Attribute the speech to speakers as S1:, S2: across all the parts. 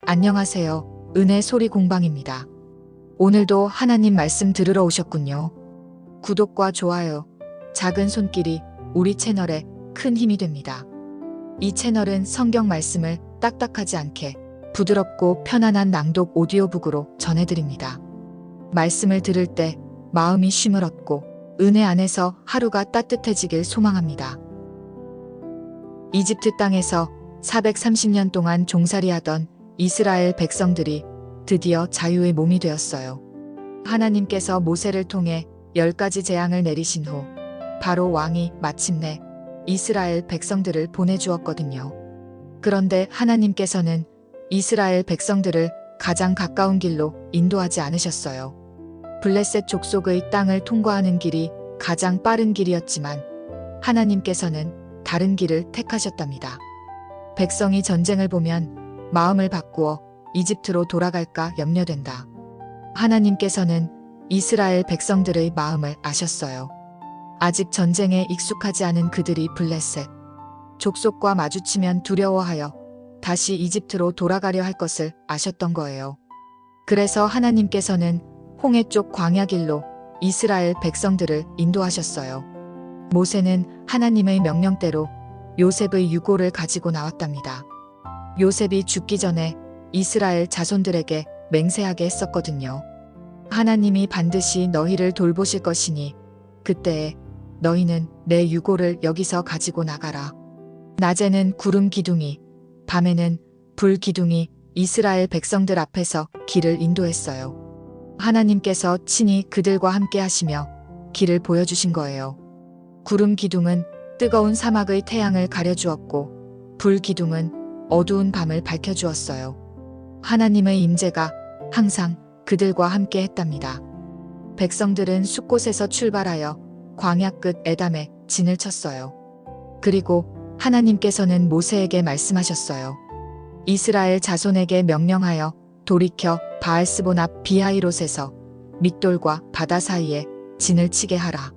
S1: 안녕하세요. 은혜 소리 공방입니다. 오늘도 하나님 말씀 들으러 오셨군요. 구독과 좋아요, 작은 손길이 우리 채널에 큰 힘이 됩니다. 이 채널은 성경 말씀을 딱딱하지 않게 부드럽고 편안한 낭독 오디오북으로 전해드립니다. 말씀을 들을 때 마음이 쉼을 얻고 은혜 안에서 하루가 따뜻해지길 소망합니다. 이집트 땅에서 430년 동안 종살이하던 이스라엘 백성들이 드디어 자유의 몸이 되었어요. 하나님께서 모세를 통해 10가지 재앙을 내리신 후 바로 왕이 마침내 이스라엘 백성들을 보내주었거든요. 그런데 하나님께서는 이스라엘 백성들을 가장 가까운 길로 인도하지 않으셨어요. 블레셋 족속의 땅을 통과하는 길이 가장 빠른 길이었지만 하나님께서는 다른 길을 택하셨답니다. 백성이 전쟁을 보면 마음을 바꾸어 이집트로 돌아갈까 염려된다. 하나님께서는 이스라엘 백성들의 마음을 아셨어요. 아직 전쟁에 익숙하지 않은 그들이 블레셋 족속과 마주치면 두려워하여 다시 이집트로 돌아가려 할 것을 아셨던 거예요. 그래서 하나님께서는 홍해 쪽 광야 길로 이스라엘 백성들을 인도하셨어요. 모세는 하나님의 명령대로 요셉의 유고를 가지고 나왔답니다. 요셉이 죽기 전에 이스라엘 자손들에게 맹세하게 했었거든요. 하나님이 반드시 너희를 돌보실 것이니 그때에 너희는 내 유고를 여기서 가지고 나가라. 낮에는 구름 기둥이, 밤에는 불 기둥이 이스라엘 백성들 앞에서 길을 인도했어요. 하나님께서 친히 그들과 함께 하시며 길을 보여주신 거예요. 구름 기둥은 뜨거운 사막의 태양을 가려주었고 불 기둥은 어두운 밤을 밝혀주었어요. 하나님의 임재가 항상 그들과 함께 했답니다. 백성들은 숲곳에서 출발하여 광야 끝 에담에 진을 쳤어요. 그리고 하나님께서는 모세에게 말씀하셨어요. 이스라엘 자손에게 명령하여 돌이켜 바알스본 앞 비하이롯에서 믹돌과 바다 사이에 진을 치게 하라.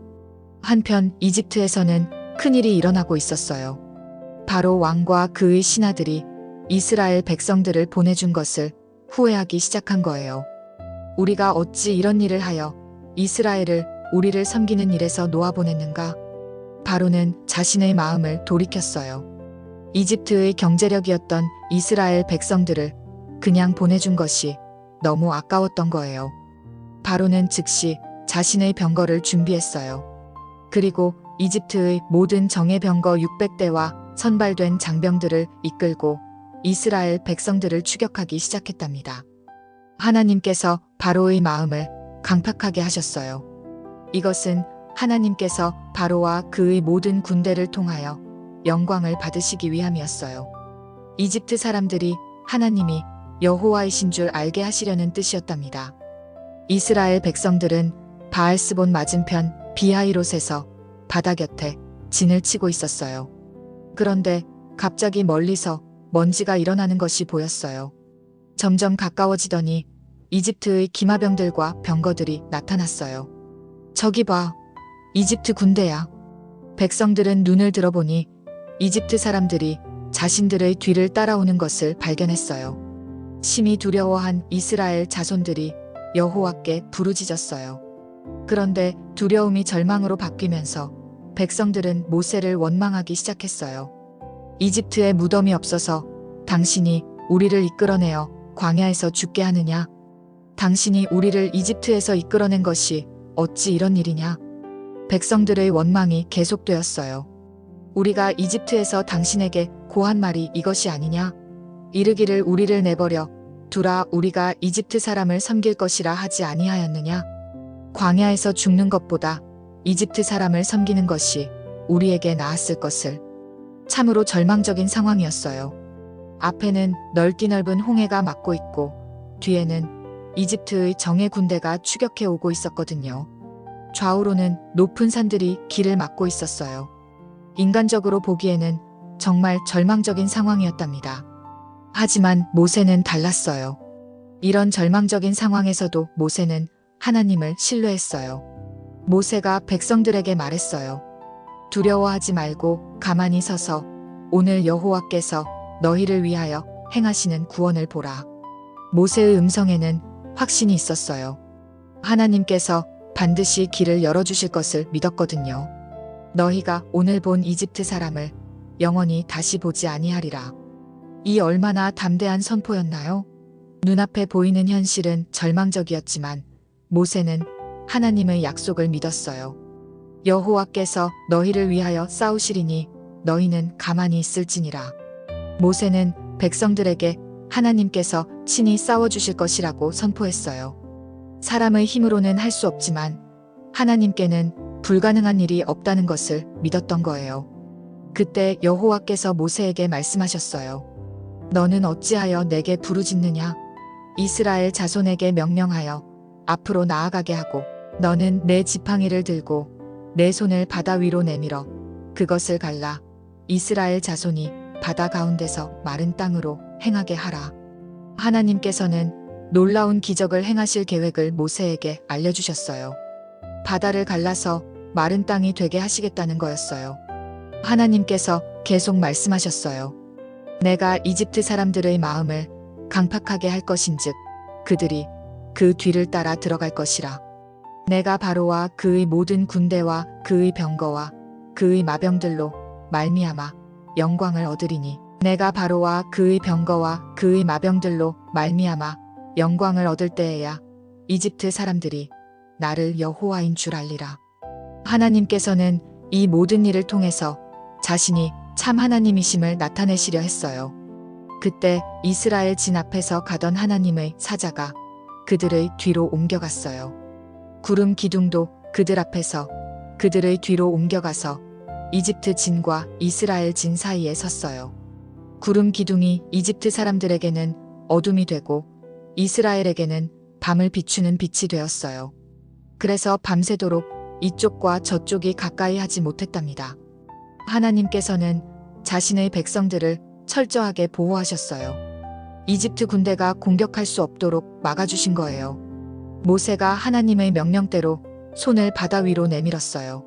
S1: 한편 이집트에서는 큰일이 일어나고 있었어요. 바로 왕과 그의 신하들이 이스라엘 백성들을 보내준 것을 후회하기 시작한 거예요. 우리가 어찌 이런 일을 하여 이스라엘을 우리를 섬기는 일에서 놓아보냈는가? 바로는 자신의 마음을 돌이켰어요. 이집트의 경제력이었던 이스라엘 백성들을 그냥 보내준 것이 너무 아까웠던 거예요. 바로는 즉시 자신의 병거를 준비했어요. 그리고 이집트의 모든 정예병거 600대와 선발된 장병들을 이끌고 이스라엘 백성들을 추격하기 시작했답니다. 하나님께서 바로의 마음을 강팍하게 하셨어요. 이것은 하나님께서 바로와 그의 모든 군대를 통하여 영광을 받으시기 위함이었어요. 이집트 사람들이 하나님이 여호와이신 줄 알게 하시려는 뜻이었답니다. 이스라엘 백성들은 바알스본 맞은편 비하이롯에서 바다 곁에 진을 치고 있었어요. 그런데 갑자기 멀리서 먼지가 일어나는 것이 보였어요. 점점 가까워지더니 이집트의 기마병들과 병거들이 나타났어요. 저기 봐, 이집트 군대야. 백성들은 눈을 들어보니 이집트 사람들이 자신들의 뒤를 따라오는 것을 발견했어요. 심히 두려워한 이스라엘 자손들이 여호와께 부르짖었어요. 그런데 두려움이 절망으로 바뀌면서 백성들은 모세를 원망하기 시작했어요. 이집트에 무덤이 없어서 당신이 우리를 이끌어내어 광야에서 죽게 하느냐? 당신이 우리를 이집트에서 이끌어낸 것이 어찌 이런 일이냐? 백성들의 원망이 계속되었어요. 우리가 이집트에서 당신에게 고한 말이 이것이 아니냐? 이르기를 우리를 내버려 두라 우리가 이집트 사람을 섬길 것이라 하지 아니하였느냐? 광야에서 죽는 것보다 이집트 사람을 섬기는 것이 우리에게 나았을 것을. 참으로 절망적인 상황이었어요. 앞에는 넓디 넓은 홍해가 막고 있고 뒤에는 이집트의 정예 군대가 추격해 오고 있었거든요. 좌우로는 높은 산들이 길을 막고 있었어요. 인간적으로 보기에는 정말 절망적인 상황이었답니다. 하지만 모세는 달랐어요. 이런 절망적인 상황에서도 모세는 하나님을 신뢰했어요. 모세가 백성들에게 말했어요. 두려워하지 말고 가만히 서서 오늘 여호와께서 너희를 위하여 행하시는 구원을 보라. 모세의 음성에는 확신이 있었어요. 하나님께서 반드시 길을 열어주실 것을 믿었거든요. 너희가 오늘 본 이집트 사람을 영원히 다시 보지 아니하리라. 이 얼마나 담대한 선포였나요? 눈앞에 보이는 현실은 절망적이었지만 모세는 하나님의 약속을 믿었어요. 여호와께서 너희를 위하여 싸우시리니 너희는 가만히 있을지니라. 모세는 백성들에게 하나님께서 친히 싸워주실 것이라고 선포했어요. 사람의 힘으로는 할 수 없지만 하나님께는 불가능한 일이 없다는 것을 믿었던 거예요. 그때 여호와께서 모세에게 말씀하셨어요. 너는 어찌하여 내게 부르짖느냐? 이스라엘 자손에게 명령하여 앞으로 나아가게 하고 너는 내 지팡이를 들고 내 손을 바다 위로 내밀어 그것을 갈라 이스라엘 자손이 바다 가운데서 마른 땅으로 행하게 하라. 하나님께서는 놀라운 기적을 행하실 계획을 모세에게 알려주셨어요. 바다를 갈라서 마른 땅이 되게 하시겠다는 거였어요. 하나님께서 계속 말씀하셨어요. 내가 이집트 사람들의 마음을 강팍하게 할 것인즉 그들이 그 뒤를 따라 들어갈 것이라. 내가 바로와 그의 모든 군대와 그의 병거와 그의 마병들로 말미암아 영광을 얻으리니 내가 바로와 그의 병거와 그의 마병들로 말미암아 영광을 얻을 때에야 이집트 사람들이 나를 여호와인 줄 알리라. 하나님께서는 이 모든 일을 통해서 자신이 참 하나님이심을 나타내시려 했어요. 그때 이스라엘 진 앞에서 가던 하나님의 사자가 그들의 뒤로 옮겨갔어요. 구름 기둥도 그들 앞에서 그들의 뒤로 옮겨가서 이집트 진과 이스라엘 진 사이에 섰어요. 구름 기둥이 이집트 사람들에게는 어둠이 되고 이스라엘에게는 밤을 비추는 빛이 되었어요. 그래서 밤새도록 이쪽과 저쪽이 가까이 하지 못했답니다. 하나님께서는 자신의 백성들을 철저하게 보호하셨어요. 이집트 군대가 공격할 수 없도록 막아주신 거예요. 모세가 하나님의 명령대로 손을 바다 위로 내밀었어요.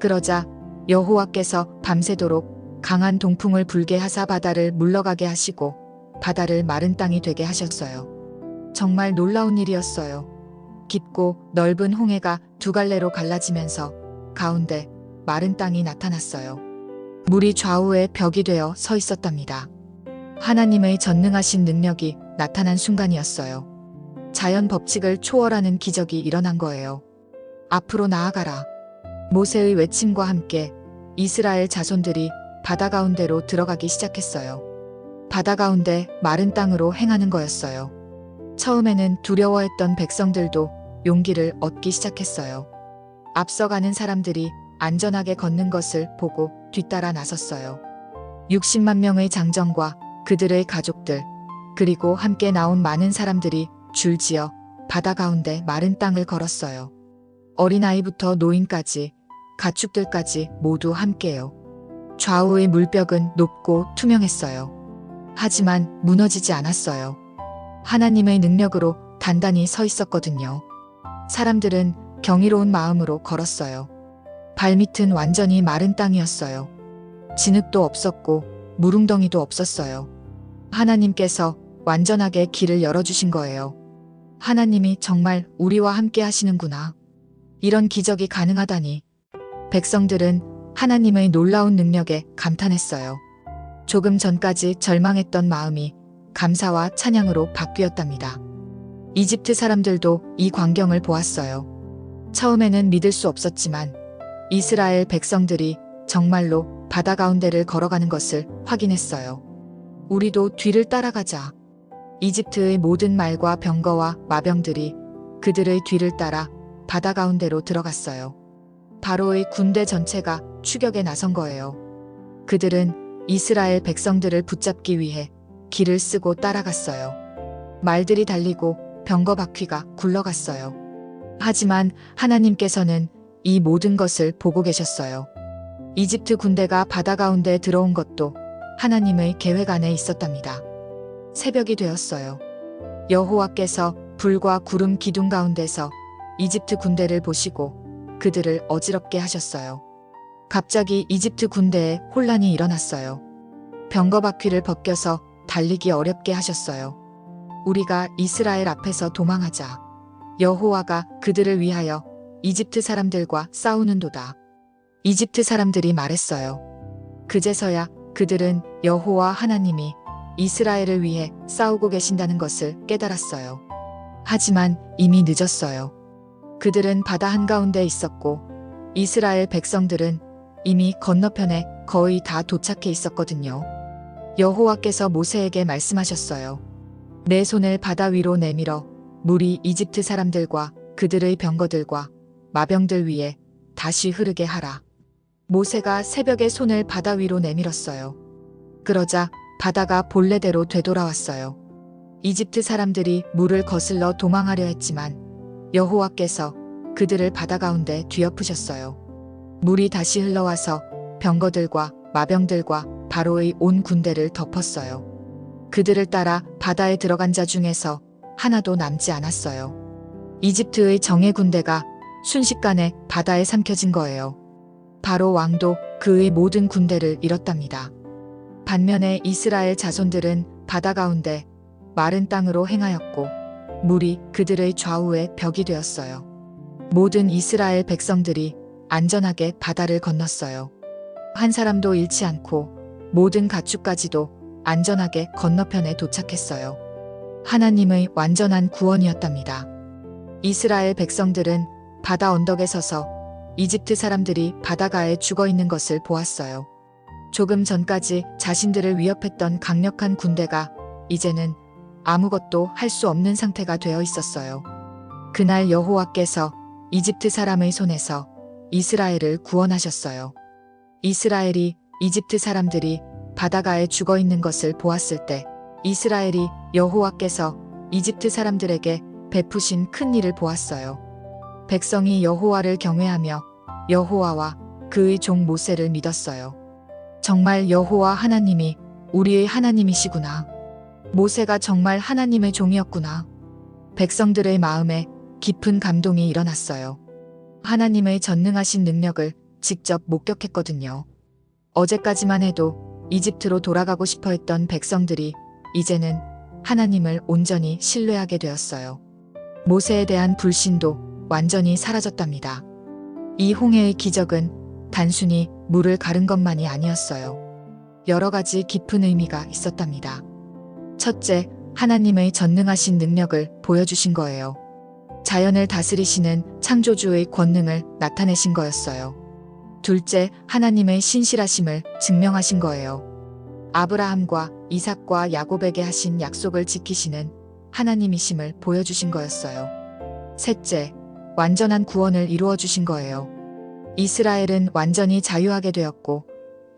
S1: 그러자 여호와께서 밤새도록 강한 동풍을 불게 하사 바다를 물러가게 하시고 바다를 마른 땅이 되게 하셨어요. 정말 놀라운 일이었어요. 깊고 넓은 홍해가 두 갈래로 갈라지면서 가운데 마른 땅이 나타났어요. 물이 좌우에 벽이 되어 서 있었답니다. 하나님의 전능하신 능력이 나타난 순간이었어요. 자연 법칙을 초월하는 기적이 일어난 거예요. 앞으로 나아가라. 모세의 외침과 함께 이스라엘 자손들이 바다 가운데로 들어가기 시작했어요. 바다 가운데 마른 땅으로 행하는 거였어요. 처음에는 두려워했던 백성들도 용기를 얻기 시작했어요. 앞서가는 사람들이 안전하게 걷는 것을 보고 뒤따라 나섰어요. 60만 명의 장정과 그들의 가족들, 그리고 함께 나온 많은 사람들이 줄지어 바다 가운데 마른 땅을 걸었어요. 어린아이부터 노인까지, 가축들까지 모두 함께요. 좌우의 물벽은 높고 투명했어요. 하지만 무너지지 않았어요. 하나님의 능력으로 단단히 서 있었거든요. 사람들은 경이로운 마음으로 걸었어요. 발밑은 완전히 마른 땅이었어요. 진흙도 없었고 무릉덩이도 없었어요. 하나님께서 완전하게 길을 열어주신 거예요. 하나님이 정말 우리와 함께 하시는구나. 이런 기적이 가능하다니. 백성들은 하나님의 놀라운 능력에 감탄했어요. 조금 전까지 절망했던 마음이 감사와 찬양으로 바뀌었답니다. 이집트 사람들도 이 광경을 보았어요. 처음에는 믿을 수 없었지만 이스라엘 백성들이 정말로 바다 가운데를 걸어가는 것을 확인했어요. 우리도 뒤를 따라가자. 이집트의 모든 말과 병거와 마병들이 그들의 뒤를 따라 바다 가운데로 들어갔어요. 바로의 군대 전체가 추격에 나선 거예요. 그들은 이스라엘 백성들을 붙잡기 위해 길을 쓰고 따라갔어요. 말들이 달리고 병거 바퀴가 굴러갔어요. 하지만 하나님께서는 이 모든 것을 보고 계셨어요. 이집트 군대가 바다 가운데 들어온 것도 하나님의 계획 안에 있었답니다. 새벽이 되었어요. 여호와께서 불과 구름 기둥 가운데서 이집트 군대를 보시고 그들을 어지럽게 하셨어요. 갑자기 이집트 군대에 혼란이 일어났어요. 병거 바퀴를 벗겨서 달리기 어렵게 하셨어요. 우리가 이스라엘 앞에서 도망하자. 여호와가 그들을 위하여 이집트 사람들과 싸우는도다. 이집트 사람들이 말했어요. 그제서야 그들은 여호와 하나님이 이스라엘을 위해 싸우고 계신다는 것을 깨달았어요. 하지만 이미 늦었어요. 그들은 바다 한가운데 있었고 이스라엘 백성들은 이미 건너편에 거의 다 도착해 있었거든요. 여호와께서 모세에게 말씀하셨어요. 내 손을 바다 위로 내밀어 물이 이집트 사람들과 그들의 병거들과 마병들 위에 다시 흐르게 하라. 모세가 새벽에 손을 바다 위로 내밀었어요. 그러자 바다가 본래대로 되돌아왔어요. 이집트 사람들이 물을 거슬러 도망하려 했지만 여호와께서 그들을 바다 가운데 뒤엎으셨어요. 물이 다시 흘러와서 병거들과 마병들과 바로의 온 군대를 덮었어요. 그들을 따라 바다에 들어간 자 중에서 하나도 남지 않았어요. 이집트의 정예 군대가 순식간에 바다에 삼켜진 거예요. 바로 왕도 그의 모든 군대를 잃었답니다. 반면에 이스라엘 자손들은 바다 가운데 마른 땅으로 행하였고 물이 그들의 좌우에 벽이 되었어요. 모든 이스라엘 백성들이 안전하게 바다를 건넜어요. 한 사람도 잃지 않고 모든 가축까지도 안전하게 건너편에 도착했어요. 하나님의 완전한 구원이었답니다. 이스라엘 백성들은 바다 언덕에 서서 이집트 사람들이 바다가에 죽어 있는 것을 보았어요. 조금 전까지 자신들을 위협했던 강력한 군대가 이제는 아무것도 할 수 없는 상태가 되어 있었어요. 그날 여호와께서 이집트 사람의 손에서 이스라엘을 구원하셨어요. 이스라엘이 이집트 사람들이 바다가에 죽어 있는 것을 보았을 때 이스라엘이 여호와께서 이집트 사람들에게 베푸신 큰 일을 보았어요. 백성이 여호와를 경외하며 여호와와 그의 종 모세를 믿었어요. 정말 여호와 하나님이 우리의 하나님이시구나. 모세가 정말 하나님의 종이었구나. 백성들의 마음에 깊은 감동이 일어났어요. 하나님의 전능하신 능력을 직접 목격했거든요. 어제까지만 해도 이집트로 돌아가고 싶어 했던 백성들이 이제는 하나님을 온전히 신뢰하게 되었어요. 모세에 대한 불신도 완전히 사라졌답니다. 이 홍해의 기적은 단순히 물을 가른 것만이 아니었어요. 여러 가지 깊은 의미가 있었답니다. 첫째, 하나님의 전능하신 능력을 보여주신 거예요. 자연을 다스리시는 창조주의 권능을 나타내신 거였어요. 둘째, 하나님의 신실하심을 증명하신 거예요. 아브라함과 이삭과 야곱에게 하신 약속을 지키시는 하나님이심을 보여주신 거였어요. 셋째, 완전한 구원을 이루어 주신 거예요. 이스라엘은 완전히 자유하게 되었고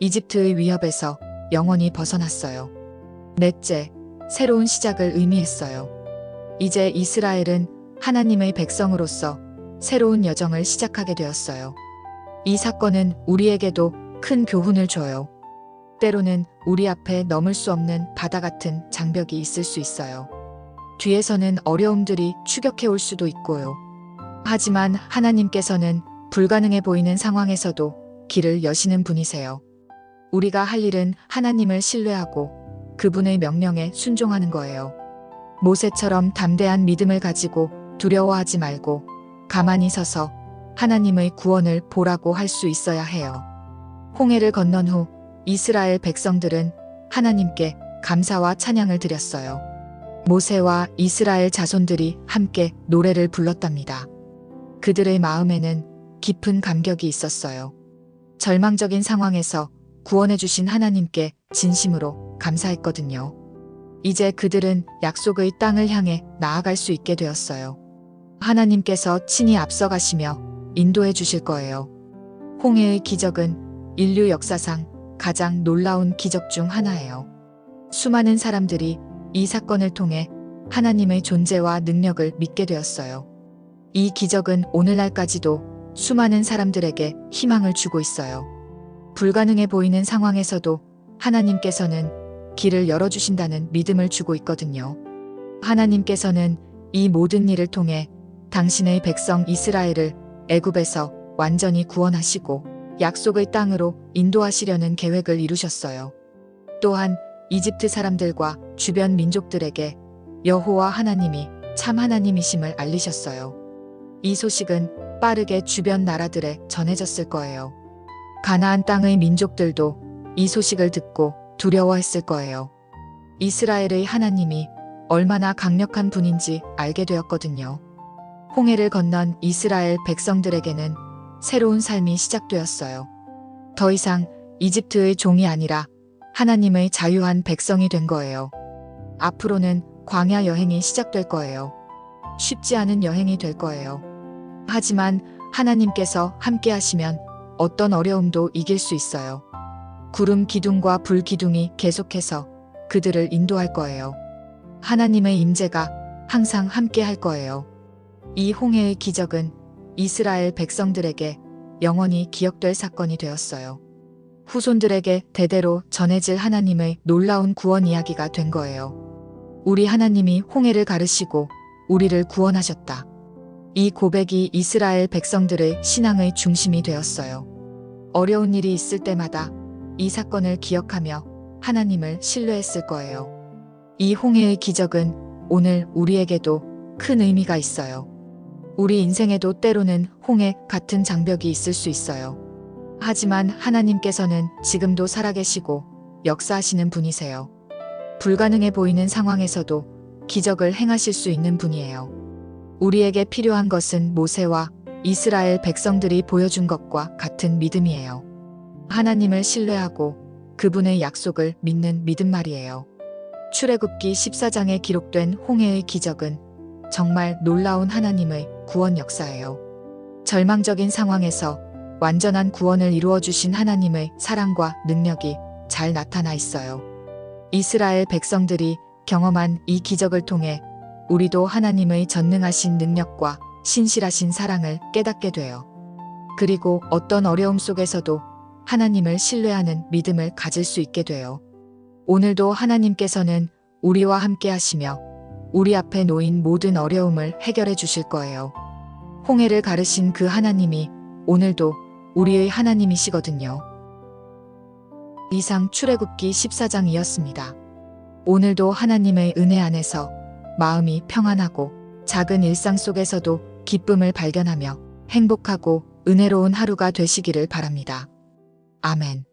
S1: 이집트의 위협에서 영원히 벗어났어요. 넷째, 새로운 시작을 의미했어요. 이제 이스라엘은 하나님의 백성으로서 새로운 여정을 시작하게 되었어요. 이 사건은 우리에게도 큰 교훈을 줘요. 때로는 우리 앞에 넘을 수 없는 바다 같은 장벽이 있을 수 있어요. 뒤에서는 어려움들이 추격해 올 수도 있고요. 하지만 하나님께서는 불가능해 보이는 상황에서도 길을 여시는 분이세요. 우리가 할 일은 하나님을 신뢰하고 그분의 명령에 순종하는 거예요. 모세처럼 담대한 믿음을 가지고 두려워하지 말고 가만히 서서 하나님의 구원을 보라고 할 수 있어야 해요. 홍해를 건넌 후 이스라엘 백성들은 하나님께 감사와 찬양을 드렸어요. 모세와 이스라엘 자손들이 함께 노래를 불렀답니다. 그들의 마음에는 깊은 감격이 있었어요. 절망적인 상황에서 구원해 주신 하나님께 진심으로 감사했거든요. 이제 그들은 약속의 땅을 향해 나아갈 수 있게 되었어요. 하나님께서 친히 앞서가시며 인도해 주실 거예요. 홍해의 기적은 인류 역사상 가장 놀라운 기적 중 하나예요. 수많은 사람들이 이 사건을 통해 하나님의 존재와 능력을 믿게 되었어요. 이 기적은 오늘날까지도 수많은 사람들에게 희망을 주고 있어요. 불가능해 보이는 상황에서도 하나님께서는 길을 열어주신다는 믿음을 주고 있거든요. 하나님께서는 이 모든 일을 통해 당신의 백성 이스라엘을 애굽에서 완전히 구원하시고 약속의 땅으로 인도하시려는 계획을 이루셨어요. 또한 이집트 사람들과 주변 민족들에게 여호와 하나님이 참 하나님이심을 알리셨어요. 이 소식은 빠르게 주변 나라들에 전해졌을 거예요. 가나안 땅의 민족들도 이 소식을 듣고 두려워했을 거예요. 이스라엘의 하나님이 얼마나 강력한 분인지 알게 되었거든요. 홍해를 건넌 이스라엘 백성들에게는 새로운 삶이 시작되었어요. 더 이상 이집트의 종이 아니라 하나님의 자유한 백성이 된 거예요. 앞으로는 광야 여행이 시작될 거예요. 쉽지 않은 여행이 될 거예요. 하지만 하나님께서 함께 하시면 어떤 어려움도 이길 수 있어요. 구름 기둥과 불 기둥이 계속해서 그들을 인도할 거예요. 하나님의 임재가 항상 함께 할 거예요. 이 홍해의 기적은 이스라엘 백성들에게 영원히 기억될 사건이 되었어요. 후손들에게 대대로 전해질 하나님의 놀라운 구원 이야기가 된 거예요. 우리 하나님이 홍해를 가르시고 우리를 구원하셨다. 이 고백이 이스라엘 백성들의 신앙의 중심이 되었어요. 어려운 일이 있을 때마다 이 사건을 기억하며 하나님을 신뢰했을 거예요. 이 홍해의 기적은 오늘 우리에게도 큰 의미가 있어요. 우리 인생에도 때로는 홍해 같은 장벽이 있을 수 있어요. 하지만 하나님께서는 지금도 살아계시고 역사하시는 분이세요. 불가능해 보이는 상황에서도 기적을 행하실 수 있는 분이에요. 우리에게 필요한 것은 모세와 이스라엘 백성들이 보여준 것과 같은 믿음이에요. 하나님을 신뢰하고 그분의 약속을 믿는 믿음 말이에요. 출애굽기 14장에 기록된 홍해의 기적은 정말 놀라운 하나님의 구원 역사예요. 절망적인 상황에서 완전한 구원을 이루어 주신 하나님의 사랑과 능력이 잘 나타나 있어요. 이스라엘 백성들이 경험한 이 기적을 통해 우리도 하나님의 전능하신 능력과 신실하신 사랑을 깨닫게 돼요. 그리고 어떤 어려움 속에서도 하나님을 신뢰하는 믿음을 가질 수 있게 돼요. 오늘도 하나님께서는 우리와 함께 하시며 우리 앞에 놓인 모든 어려움을 해결해 주실 거예요. 홍해를 가르신 그 하나님이 오늘도 우리의 하나님이시거든요. 이상 출애굽기 14장이었습니다. 오늘도 하나님의 은혜 안에서 마음이 평안하고 작은 일상 속에서도 기쁨을 발견하며 행복하고 은혜로운 하루가 되시기를 바랍니다. 아멘.